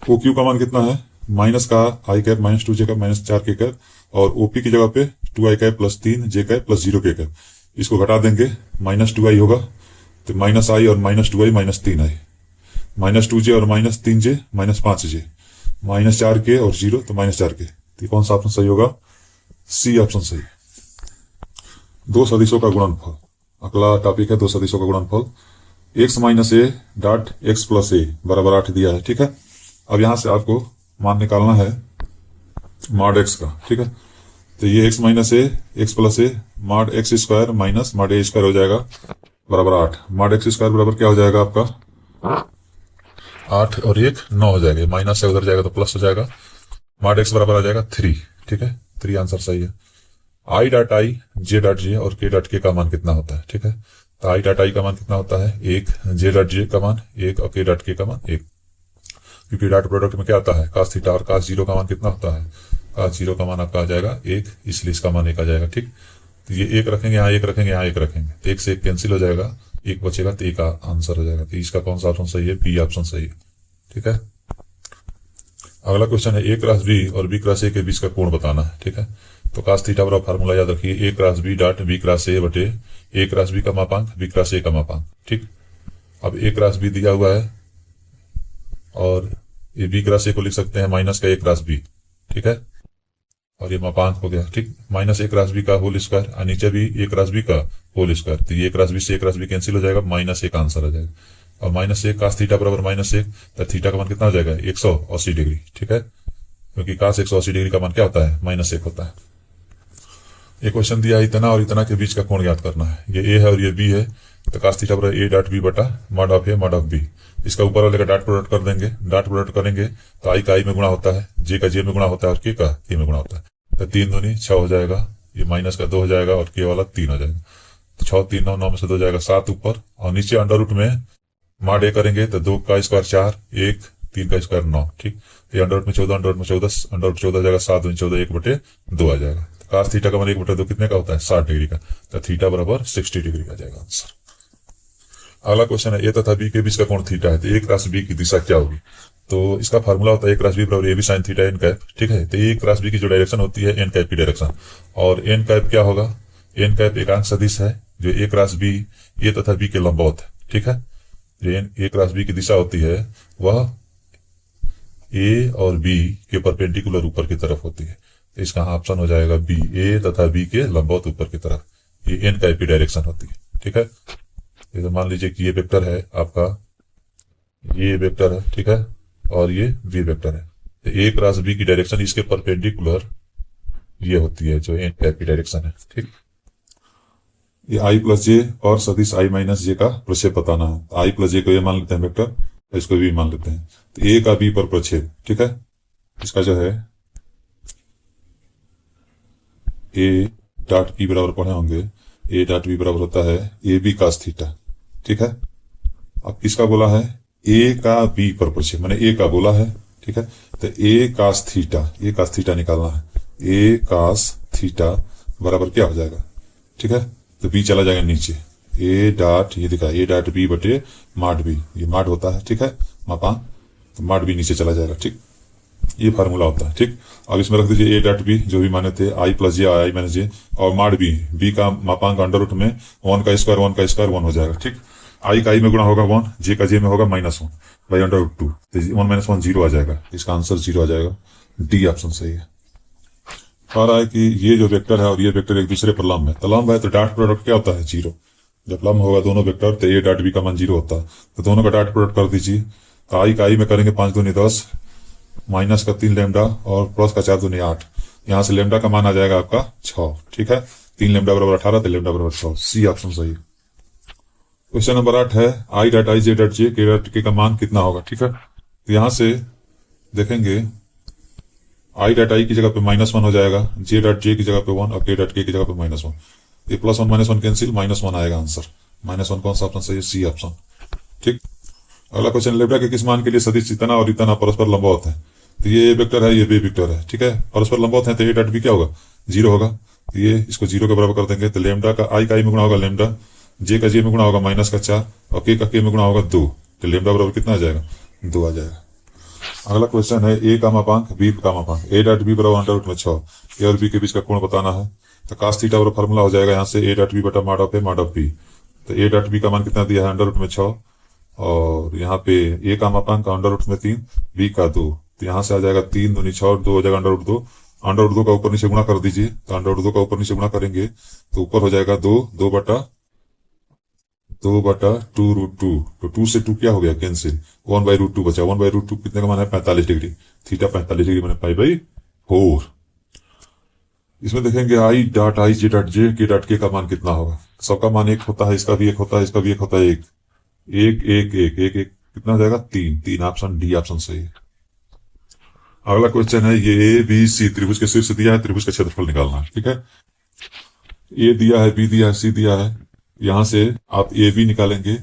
S1: ओ क्यू का मान कितना है, माइनस का आई cap minus 2 j cap minus 4 के कैप, और ओपी की जगह पे 2 आई कैप प्लस 3 जे कैप प्लस 0 के कैप। इसको घटा देंगे, माइनस 2 आई होगा, तो माइनस आई और माइनस 2 आई माइनस 3 आई, माइनस 2 जे और माइनस 3 जे माइनस 5 जे, माइनस 4 के और 0 तो माइनस 4 के। तो कौन सा ऑप्शन सही होगा, सी ऑप्शन सही। दो सदिशों का गुणनफल, अगला टॉपिक है दो सदिशों का गुणनफल। X minus a dot x plus a बराबर 8 दिया है। ठीक है, अब यहां से आपको मान निकालना है मॉड एक्स का। ठीक है, तो ये x minus a x plus a mod x square minus mod a square हो जाएगा बराबर 8। मॉड एक्स स्क्वायर बराबर क्या हो जाएगा आपका 8 और 1 9 हो जाएगा, माइनस से उधर जाएगा तो प्लस हो जाएगा। मॉड एक्स बराबर आ जाएगा 3। ठीक है, 3 आंसर सही है। I dot I J dot J और के डॉट के का मान कितना होता है। ठीक है, तो आई डॉट आई का मान कितना होता है 1, जे डॉट जे का मान 1 और के डॉट के का मान 1, क्योंकि डॉट प्रोडक्ट में क्या आता है कास थीटा, और कास 0 का मान कितना होता है, कास 0 का मान आपका आ जाएगा 1, इसलिए इसका मान 1 आ जाएगा। ठीक, तो ये 1 रखेंगे यहाँ, 1 रखेंगे यहाँ, 1 रखेंगे तो 1 से 1 कैंसिल हो जाएगा, 1 बचेगा तो 1 आंसर हो जाएगा। तो इसका कौन सा ऑप्शन सही है, बी ऑप्शन सही है। ठीक है, अगला क्वेश्चन है ए क्रॉस बी और बी क्रॉस ए के बीच का कोण बताना है। ठीक है, तो कास थीटा बराबर फार्मूला याद रखिए, a cross b dot b cross a बटे ए क्रॉस बी का मापांक बी क्रॉस ए का मापांक। ठीक, अब ए क्रॉस बी दिया हुआ है और ये बी क्रॉस ए को लिख सकते हैं माइनस का ए क्रॉस बी। ठीक है, और ये मापांक हो गया। ठीक, माइनस ए क्रॉस बी का होल स्क्वायर और नीचे भी ए क्रॉस बी का होल स्क्वायर, तो ये क्रॉस बी से ए क्रॉस बी कैंसिल हो जाएगा, माइनस 1 आंसर आ जाएगा। और माइनस 1 कास थीटा बराबर माइनस 1, तो थीटा का मान कितना हो जाएगा 180 डिग्री। ठीक है, क्योंकि कास 180 डिग्री का मान क्या होता है माइनस 1 होता है। एक क्वेश्चन दिया है इतना और इतना के बीच का कोण ज्ञात करना है। ये ए है और ये बी है, तो कास थीटा बराबर ए डॉट बी बटा mod of A mod of B. इसका ऊपर वाले का डॉट प्रोडक्ट कर देंगे, डॉट प्रोडक्ट करेंगे तो आई का आई में गुणा होता है, जे का जे में गुणा होता है और के का के में गुणा होता है, तो 3 दूनी 6 हो जाएगा, ये माइनस का 2 हो जाएगा और के वाला 3 हो जाएगा। तो 6 3 9 9 में से 2 जाएगा 7 ऊपर, और नीचे अंडर रूट में मॉड ए करेंगे तो 2 का स्क्वायर 4, 1 3 का स्क्वायर 9। ठीक, ये अंडर रूट में 14, अंडर रूट में 14, अंडर रूट 14 जाएगा 7 दूनी 14, 1 बटे 2 आ जाएगा। तो कास थीटा का मान 1 बटे 2 कितने का होता है 60 डिग्री का, तो थीटा बराबर 60 डिग्री का जाएगा आंसर। अगला क्वेश्चन है ए तथा बी के बीच का कोण थीटा है, तो ए क्रॉस बी की दिशा क्या होगी। तो इसका फार्मूला होता है ए क्रॉस बी बराबर A B sine theta N cap. ठीक है, तो ए क्रॉस बी की जो डायरेक्शन होती है एन कैप की डायरेक्शन, और एन कैप क्या होगा, एन कैप एकांक सदिश है जो ए क्रॉस बी ए तथा बी के लंबवत है। ठीक है, जो ए क्रॉस बी की दिशा होती है वह ए और बी के परपेंडिकुलर ऊपर की तरफ होती है, तो इसका ऑप्शन हो जाएगा बी, ए तथा बी के लंबवत ऊपर की तरफ, ये एन कैप की डायरेक्शन होती है। ठीक है, तो मान लीजिए कि ये वेक्टर है आपका, ये वेक्टर है। ठीक है, और ये बी वेक्टर है, तो ए क्रॉस बी की डायरेक्शन इसके परपेंडिकुलर ये होती है जो एन कैप की डायरेक्शन है। ठीक, ये आई प्लस जे और सदिश आई माइनस जे का प्रक्षेप बताना है। आई प्लस जे को ये मान लेते हैं वेक्टर, इसको भी मान लेते हैं, तो ए का बी पर प्रक्षेप। ठीक है, इसका जो है ए डॉट बी बराबर पढ़े होंगे, ए डॉट बी बराबर होता है ए बी कास थीटा। ठीक है, अब किसका बोला है ए का बी पर प्रक्षेप, मैंने ए का बोला है। ठीक है, तो ए कास थीटा निकालना है, ए कास थीटा बराबर क्या हो जाएगा। ठीक है, तो बी चला जाएगा नीचे, ए डॉट ये दिखा ए डॉट बी बटे मॉड बी, ये मॉड होता है। ठीक है, मापांक, तो मॉड बी नीचे चला जाएगा। ठीक, ये फार्मूला होता है। ठीक, अब इसमें रख दीजिए ए डॉट बी जो भी माने थे आई प्लस जे आई माइनस जे, और मॉड बी, बी का मापांक अंडर रूट में 1 का स्क्वायर 1 का स्क्वायर 1 हो जाएगा। ठीक, आई का आई में गुणा होगा 1, जे का जे में होगा -1 बाई अंडर रूट 2, तो 1 - 1 0 आ जाएगा, इसका आंसर 0 आ जाएगा, डी ऑप्शन सही है। कह रहा है कि ये जो वेक्टर है और ये वेक्टर एक दूसरे पर लंब है, तो लंब है तो डॉट प्रोडक्ट क्या होता है 0। जब लंब होगा दोनों वेक्टर तो ए डॉट बी का मान 0 होता है, तो दोनों का डॉट प्रोडक्ट कर दीजिए। तो आई का आई में करेंगे 5 दूनी 10, माइनस का 3 लेमडा और प्लस का 4 दूनी 8, यहाँ से लेमडा का मान आ जाएगा आपका 6। ठीक है, 3 लेमडा बराबर 18, तो लेमडा बराबर 6, सी ऑप्शन सही है। क्वेश्चन नंबर 8 है I dot I J dot J के डॉट के का मान कितना होगा। ठीक है, तो यहां से देखेंगे आई डॉट आई की जगह पे -1 हो जाएगा, जे डॉट जे की जगह पे 1 और के डॉट के की जगह पे -1, ये +1 -1 कैंसिल, -1 आएगा आंसर, -1 कौन सा ऑप्शन सही है, सी ऑप्शन। ठीक, अगला क्वेश्चन लेमडा के किस मान के लिए सदिश इतना और इतना परस्पर लंबवत है। तो ये वेक्टर है, ये बी वेक्टर है। ठीक है, परस्पर लंबवत है तो ए डॉट बी क्या होगा 0 होगा, तो ये इसको 0 के बराबर कर देंगे, तो लेमडा का आई में गुणा होगा लेमडा, जे का जे में गुणा होगा माइनस का 4 और के का के में गुणा होगा 2, तो लेमडा बराबर कितना आ जाएगा, 2 आ जाएगा। अगला क्वेश्चन है ए का मापांक बी का मापांक, ए डॉट बी बराबर अंडर रूट में 6, ए और बी के बीच का कोण बताना है। तो कास थीटा बराबर फार्मूला हो जाएगा यहाँ से ए डॉट बी बटा mod of A mod of B. तो ए डॉट बी का मान कितना दिया है, अंडर रूट में 6, और यहाँ पे ए का मापांक अंडर रूट में 3, बी का 2, तो यहाँ से आ जाएगा 3 दूनी 6 और 2 हो जाएगा अंडर रूट 2। अंडर रूट 2 का ऊपर नीचे गुणा कर दीजिए, तो अंडर रूट 2 का ऊपर नीचे गुणा करेंगे तो ऊपर हो जाएगा 2, 2 बटा 2 रूट 2, तो 2 से 2 क्या हो गया, कैंसिल, 1 बाई रूट 2 बचा। 1 बाई रूट 2 कितने का मान है, 45 डिग्री, थीटा 45 डिग्री मैंने पाई बाई 4। इसमें देखेंगे I dot I J dot J के डॉट के का मान कितना होगा। सबका मान एक होता है, इसका भी एक होता है, इसका भी एक होता है, एक एक एक एक एक एक कितना हो जाएगा, 3 3, ऑप्शन डी ऑप्शन सही है। अगला क्वेश्चन है ये ए बी सी त्रिभुज के शीर्ष दिया है, त्रिभुज का क्षेत्रफल निकालना है। ठीक है, ए दिया है, बी दिया है, सी दिया है, यहां से आप ए बी निकालेंगे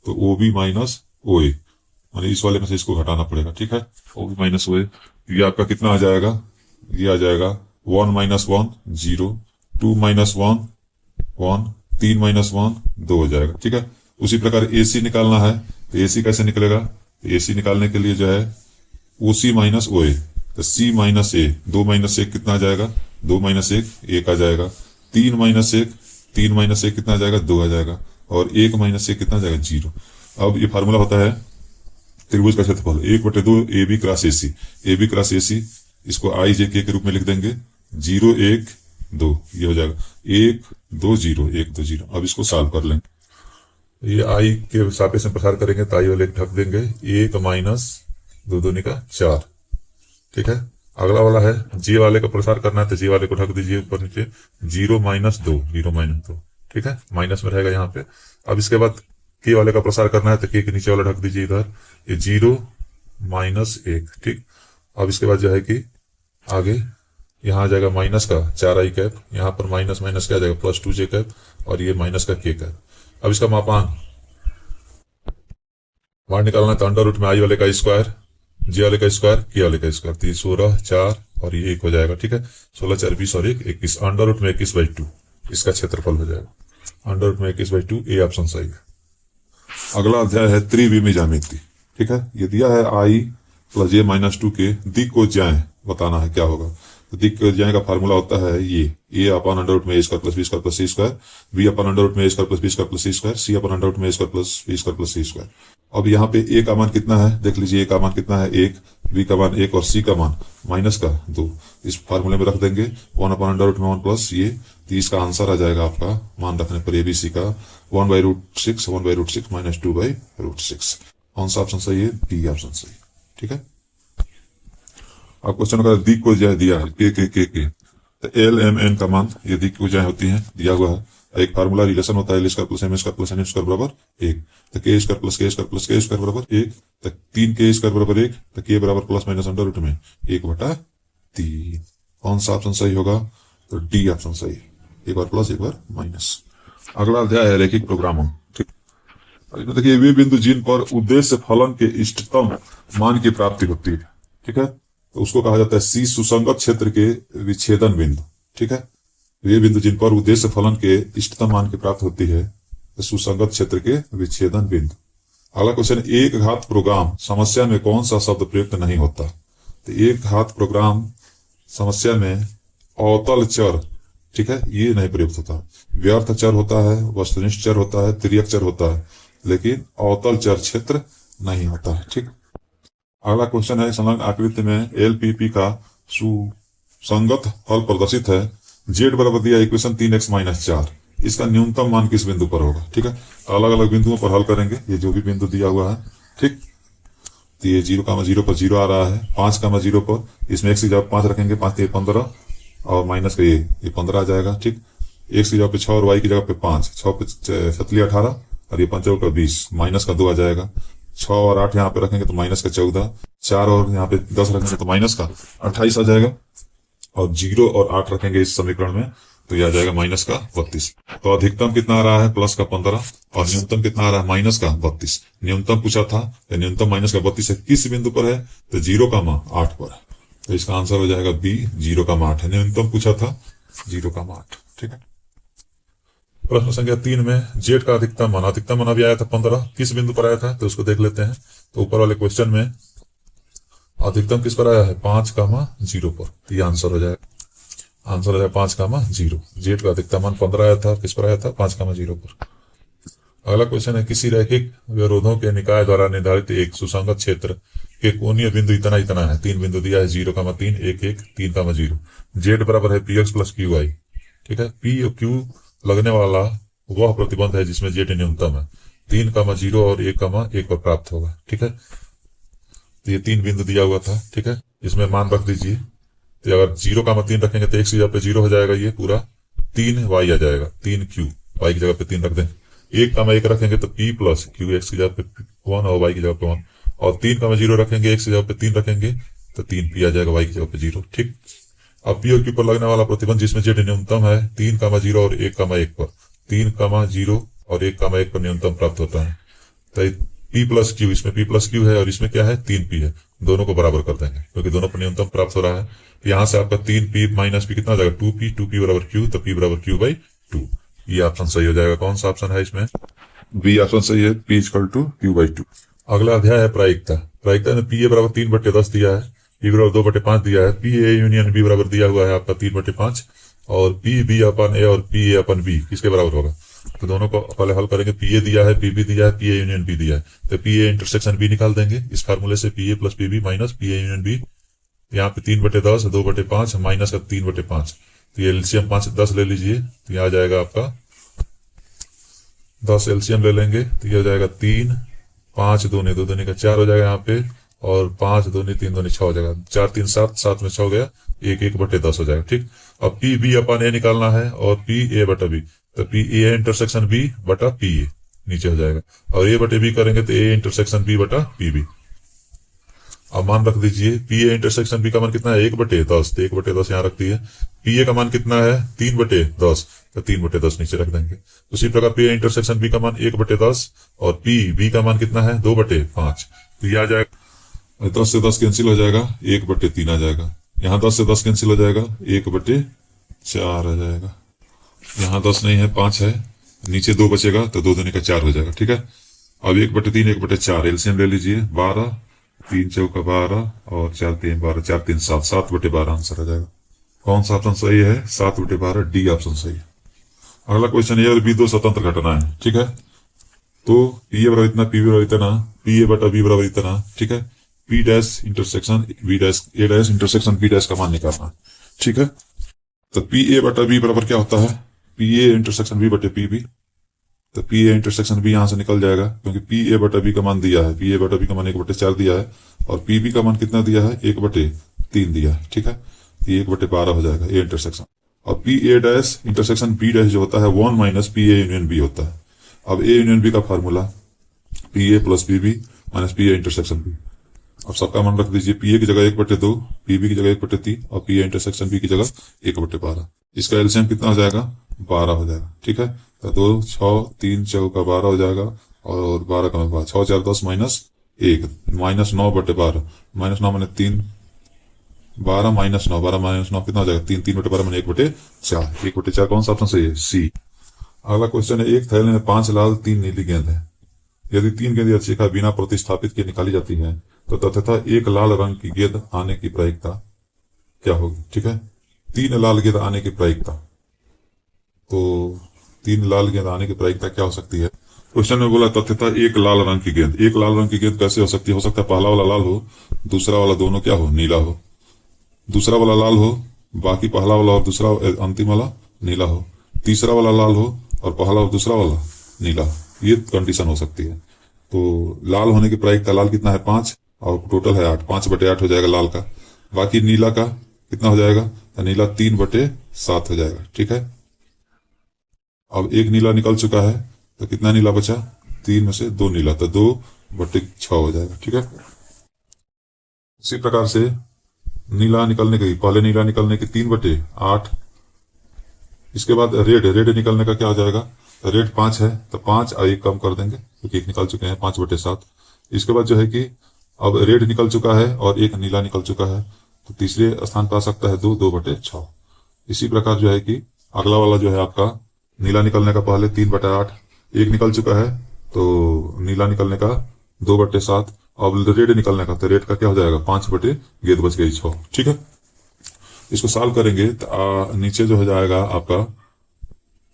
S1: तो ओ बी माइनस ओ ए, मानी इस वाले में से इसको घटाना पड़ेगा। ठीक है, ओ बी माइनस ओ ए, ये आपका कितना आ जाएगा, ये आ जाएगा 1 माइनस 1 0, 2 माइनस 1 1, 3 माइनस 1 2 हो जाएगा। ठीक है, उसी प्रकार एसी निकालना है, तो एसी कैसे निकलेगा, एसी निकालने के लिए जो है ओ सी माइनस ओ ए, तो सी माइनस ए, 2 माइनस 1 कितना आ जाएगा, 2 माइनस 1 1 आ जाएगा, 3 माइनस 1 3 माइनस 1 कितना आ जाएगा, 2 आ जाएगा, और 1 माइनस 1 कितना आ जाएगा, 0। अब ये फार्मूला होता है त्रिभुज का क्षेत्रफल 1/2 a b cross a c, a b cross a c, इसको आई जे के रूप में लिख देंगे, 0 1 2, ये हो जाएगा 1 2 0 1 2 0। अब इसको सॉल्व कर लेंगे, ये आई के सापेक्ष में प्रसार करेंगे तो आई वाले ढक देंगे, 1 माइनस 2 दूनी का 4। ठीक है, अगला वाला है जी वाले का प्रसार करना है, तो जी वाले को ढक दीजिए ऊपर नीचे, 0 माइनस 2 0 माइनस 2। ठीक है, माइनस में रहेगा यहाँ पे। अब इसके बाद के वाले का प्रसार करना है, तो के नीचे वाला ढक दीजिए इधर, ये 0 माइनस 1। ठीक, अब इसके बाद जो है कि आगे यहाँ आ जाएगा माइनस का 4 आई कैप, यहाँ पर माइनस माइनस क्या आ जाएगा, प्लस 2 जे कैप, और ये माइनस का के कैप। अब इसका मापांक बाहर निकालना है, तो अंडर रूट में आई वाले का स्क्वायर, जे वाले का स्क्वायर, के वाले का स्क्वायर, तो 16 4 और ये 1 हो जाएगा। ठीक है, 16 4 20 और 1 21, अंडर रूट में 21/2 इसका क्षेत्रफल हो जाएगा। अंडर रूट में 21/2, ए ऑप्शन सही है। अगला अध्याय है त्रिविमी ज्यामिति। ठीक है, ये दिया है आई प्लस जे माइनस 2 के दिक को ज्याय बताना है क्या होगा। तो दिक को ज्याय का फार्मूला होता है ये ए अपन अंडर रूट में A square plus B square plus C square, B upon under root में A square plus B square plus C square, C upon under root में A square plus B square plus C square. अब यहाँ पे ए का मान कितना है, देख लीजिए, ए का मान कितना है 1, बी का मान 1 और सी का मान माइनस का 2, इस फार्मूले में रख देंगे 1 अपन अंडर रूट में 1 प्लस ये, तो इसका आंसर आ जाएगा आपका मान रखने पर एबीसी का 1/√6 1/√6 माइनस 2/√6। कौन सा ऑप्शन सही है, डी ऑप्शन सही। ठीक है, अब क्वेश्चन का दिक को ज्याय दिया है के, तो एल एम एन का मान ये दिक को ज्याय होती है दिया हुआ है। एक फार्मूला रिलेशन होता है L square plus M square plus N square बराबर 1, तो K square plus K square plus K square बराबर 1, तो 3 के स्क्वायर बराबर 1, तो के बराबर प्लस माइनस अंडर रूट में 1/3। कौन सा ऑप्शन सही होगा, तो डी ऑप्शन सही है, एक बार प्लस एक बार माइनस। अगला अध्याय है रैखिक प्रोग्रामिंग। ठीक, देखिए वे बिंदु जिन पर उद्देश्य फलन के इष्टतम मान की प्राप्ति होती है। ठीक है, तो उसको कहा जाता है सी सुसंगत क्षेत्र के विच्छेदन बिंदु। ठीक है, वे बिंदु जिन पर उद्देश्य फलन के इष्टतम मान की प्राप्ति होती है, तो सुसंगत क्षेत्र के विच्छेदन बिंदु। अगला क्वेश्चन, एक घात प्रोग्राम समस्या में कौन सा शब्द प्रयुक्त नहीं होता। तो एक घात प्रोग्राम समस्या में अवतल चर, ठीक है, ये नहीं प्रयुक्त होता। व्यर्थ चर होता है, वस्तुनिष्ठ चर होता है, तिर्यक चर होता है, लेकिन अवतल चर क्षेत्र नहीं होता है। ठीक, अगला क्वेश्चन है, संलग्न आकृति में एलपीपी का सुसंगत हल प्रदर्शित है, जेड बराबर दिया इक्वेशन 3x माइनस 4, इसका न्यूनतम मान किस बिंदु पर होगा। ठीक है, अलग अलग बिंदुओं पर हल करेंगे, ये जो भी बिंदु दिया हुआ है। ठीक, तो ये 0,0 पर 0 आ रहा है, 5,0 पर, इसमें x की जगह 5 रखेंगे, 5 3 15 और माइनस का ये 15 आ जाएगा। ठीक, x की जगह पे 6 और y की जगह पे 5, 6 पे 7 18 और ये 5 का 20, माइनस का 2 आ जाएगा। 6 और 8 यहाँ पे रखेंगे तो माइनस का 14, 4 और यहाँ पे 10 रखेंगे तो माइनस का 28 आ जाएगा, और 0 और 8 रखेंगे इस समीकरण में तो यह आ जाएगा माइनस का 32। तो अधिकतम कितना आ रहा है, प्लस का 15, और न्यूनतम कितना आ रहा है, माइनस का 32। न्यूनतम पूछा था, तो न्यूनतम माइनस का 32 है, किस बिंदु पर है, तो 0,8 पर है, तो इसका आंसर हो जाएगा बी 0,8 है। न्यूनतम पूछा था 0,8। ठीक है, प्रश्न संख्या 3 में जेड का अधिकतम मान अभी आया था 15, किस बिंदु पर आया था तो उसको देख लेते हैं। तो ऊपर वाले क्वेश्चन में अधिकतम किस पर आया है 5,0 पर, तो ये आंसर हो जाएगा। आंसर हो जाएगा 5,0। जेड का अधिकतम मान 15 आया था, किस पर आया था 5,0 पर। अगला क्वेश्चन है किसी रैखिक विरोधों के निकाय द्वारा निर्धारित एक सुसंगत क्षेत्र के कोणीय बिंदु इतना इतना है। 3 बिंदु दिया है 0,3 1 1 3,0। जेड बराबर है P X plus Q Y. ठीक है, पी और क्यू लगने वाला वह प्रतिबंध है जिसमें जेड न्यूनतम है। 3,0 और 1,1 पर प्राप्त होगा। ठीक है, तो ये 3 बिंदु दिया हुआ था। ठीक है, इसमें मान रख दीजिए। तो अगर 0,3 रखेंगे तो x की जगह पे 0 हो जाएगा, ये पूरा 3y आ जाएगा, 3q y की जगह पे 3 रख दें। 1,1 रखेंगे तो p प्लस क्यू एक्स की जगह पे 1 और y की जगह पे 1, और 3,0 रखेंगे x की जगह पे 3 रखेंगे तो 3p आ जाएगा, y की जगह पे 0। ठीक, अब p और q पर लगने वाला प्रतिबंध जिसमें z न्यूनतम है 3,0 और 1,1 पर, 3,0 और 1,1 पर न्यूनतम प्राप्त होता है। तो p प्लस क्यू, इसमें p प्लस क्यू है और इसमें क्या है 3p है, दोनों को बराबर कर देंगे क्योंकि दोनों पर न्यूनतम प्राप्त हो रहा है। यहाँ से आपका 3p माइनस p कितना हो जाएगा 2p बराबर q, तो p बराबर q बाई 2। ये ऑप्शन सही हो जाएगा। कौन सा ऑप्शन है इसमें, बी ऑप्शन सही है, p equal to q by 2। अगला अध्याय है प्रायिकता। प्रायिकता में pa बराबर 3/10 दिया है, p बराबर 2/5 दिया है, pa यूनियन b बराबर दिया हुआ है आपका 3/5, और p b अपन a और p a अपन b किसके बराबर होगा। तो दोनों को पहले हल करेंगे। पीए दिया है, पीबी दिया है, पीए यूनियन बी दिया है, तो पीए इंटरसेक्शन बी निकाल देंगे इस फार्मूले से, पीए प्लस पीबी माइनस पीए यूनियन बी। यहाँ पे 3/10 2/5 माइनस का 3/5, तो ये एलसीएम 5 10 ले लीजिए, तो यहाँ आ जाएगा आपका 10 एलसीएम ले लेंगे तो ये हो जाएगा 3, 5 दूनी 2 दूनी का 4 हो जाएगा यहाँ पे, और 5 दूनी 3 दूनी 6 हो जाएगा, 4 3 7 7 में 6 हो गया, 1 1/10 हो जाएगा। ठीक, अब पी बी अपन ए निकालना है और पी ए बटा बी, तो पी ए इंटरसेक्शन बी बटा पी ए नीचे हो जाएगा, और ए बटे बी करेंगे तो ए इंटरसेक्शन बी बटा पी बी। अब मान रख दीजिए पी ए इंटरसेक्शन बी का मान कितना है 1/10, तो 1/10 यहाँ रख दिए। पी ए का मान कितना है 3/10, तो 3/10 नीचे रख देंगे। उसी प्रकार पी ए इंटरसेक्शन बी का मान 1/10 और पी बी का मान कितना है 2/5, तो ये आ जाएगा 10 से 10 कैंसिल हो जाएगा, 1/3 आ जाएगा। यहाँ 10 से 10 कैंसिल हो जाएगा, 1/4 आ जाएगा। यहाँ 10 नहीं है 5 है, नीचे 2 बचेगा तो 2 दूनी का 4 हो जाएगा। ठीक है, अब 1/3 1/4 एलसीएम ले लीजिए, 12 3 चौका 12 और 4 3 12 4 3 7 7/12 आंसर आ जाएगा। कौन सा ऑप्शन सही है 7/12, डी ऑप्शन सही है। अगला क्वेश्चन ये भी 2 स्वतंत्र घटना है। ठीक है, तो पी ए बराबर इतना, पी बी बराबर इतना, पी ए बटा बी बराबर इतना। ठीक है, P dash intersection B dash A dash intersection B dash का मान निकालना है। ठीक है, तो पी ए बटा बी बराबर क्या होता है पी ए इंटरसेक्शन बी बटे पी बी, तो पी ए इंटरसेक्शन बी यहां से निकल जाएगा क्योंकि पी ए बटा बी का मान दिया है, पी ए बटा बी का मान 1/4 दिया है, और पी बी का मान कितना दिया है 1/3 दिया है। ठीक है, तो 1/12 हो जाएगा ए इंटरसेक्शन, और P A dash intersection B dash जो होता है 1 minus P A union B होता है। अब ए यूनियन बी का formula P A plus P B minus P A intersection B. अब सबका मान रख दीजिए, पी ए की जगह 1/2, पी बी की जगह 1/3 और पी ए इंटरसेक्शन बी की जगह 1/12। इसका एलसीएम कितना हो जाएगा 12 हो जाएगा। ठीक है, तो 2 6 3 चौका 12 हो जाएगा, और 12 का 12 6 4 10 माइनस 1 माइनस 9/12 माइनस 9 मैंने 3 12 माइनस 9 12 माइनस 9 कितना हो जाएगा 3 3/12 मैंने 1/4 1/4। कौन सा ऑप्शन सही है सी। अगला क्वेश्चन है, एक थैले में 5 लाल 3 नीली गेंद है। यदि 3 गेंद या शिखा बिना प्रतिस्थापित के निकाली जाती है तो तथा एक लाल रंग की गेंद आने की प्रायिकता क्या होगी। ठीक है, 3 लाल गेंद आने की प्रायिकता, तो 3 लाल गेंद आने की प्रायिकता क्या हो सकती है। क्वेश्चन में बोला तथ्यता एक लाल रंग की गेंद, एक लाल रंग की गेंद कैसे हो सकती है। हो सकता है पहला वाला लाल हो, दूसरा वाला दोनों क्या हो नीला हो, दूसरा वाला लाल हो, बाकी पहला वाला और दूसरा अंतिम वाला नीला हो, तीसरा वाला लाल हो और पहला और दूसरा वाला नीला हो। ये कंडीशन हो सकती है। तो लाल होने की प्रायिकता, लाल कितना है 5 और टोटल है 8, 5/8 हो जाएगा लाल का। बाकी नीला का कितना हो जाएगा, तो नीला 3/7 हो जाएगा। ठीक है, अब एक नीला निकल चुका है तो कितना नीला बचा, 3 में से 2 नीला, तो 2/6 हो जाएगा। ठीक है, उसी प्रकार से नीला निकलने की, पहले नीला निकलने की 3/8, इसके बाद रेड निकलने का क्या हो जाएगा, रेड 5 है तो 5 और 1 कम कर देंगे क्योंकि 1 निकल चुके हैं 5/7। इसके बाद जो है कि अब रेड निकल चुका है और 1 नीला निकल चुका है, तो तीसरे स्थान पर आ सकता है 2 2/6। इसी प्रकार जो है कि अगला वाला जो है आपका नीला निकलने का पहले 3/8, एक निकल चुका है तो नीला निकलने का 2/7, अब रेड निकलने का, तो रेड का क्या हो जाएगा 5 बटे गेंद बच गई 6। ठीक है, इसको सॉल्व करेंगे तो नीचे जो हो जाएगा आपका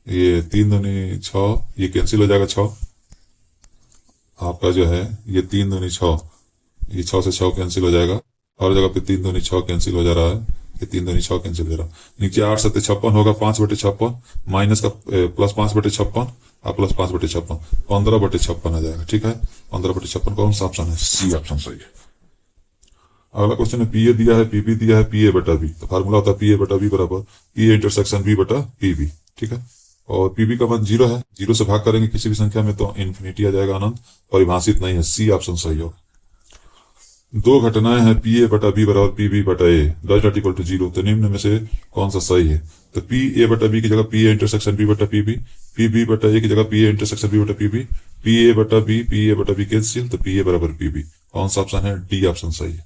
S1: ये 3 दूनी 6, ये कैंसिल हो जाएगा 6, आपका जो है ये 3 दूनी 6, ये 6 से 6 कैंसिल हो जाएगा, और जगह पे 3 दूनी 6 कैंसिल हो जा रहा है, ये 3 दूनी 6 कैंसिल हो रहा है। नीचे 8 7 56 होगा, 5/56 माइनस का प्लस 5/56 और प्लस 5/56, 15/56 आ जाएगा। ठीक है, 15/56 कौन सा ऑप्शन है? सी ऑप्शन सही है। अगला क्वेश्चन है पीए दिया है, पीबी दिया है, पीए बटा बी, तो फार्मूला होता है पीए बटा बी बराबर पीए इंटरसेक्शन बी बटा पीबी। ठीक है, और पीबी का मान 0 है, 0 से भाग करेंगे किसी भी संख्या में तो इन्फिनिटी आ जाएगा, अनंत, परिभाषित नहीं है, सी ऑप्शन सही होगा। दो घटनाएं हैं पी ए बटा बी बराबर पी बी बटा ए डज नॉट इक्वल टू 0, तो निम्न में से कौन सा सही है? तो पी ए बटा बी की जगह पी ए इंटरसेक्शन बी बटा पी बी बटा ए की जगह पी ए इंटरसेक्शन बी बटा पी ए बटा बी कैंसिल, तो पी ए बराबर पी बी, कौन सा ऑप्शन है? डी ऑप्शन सही है।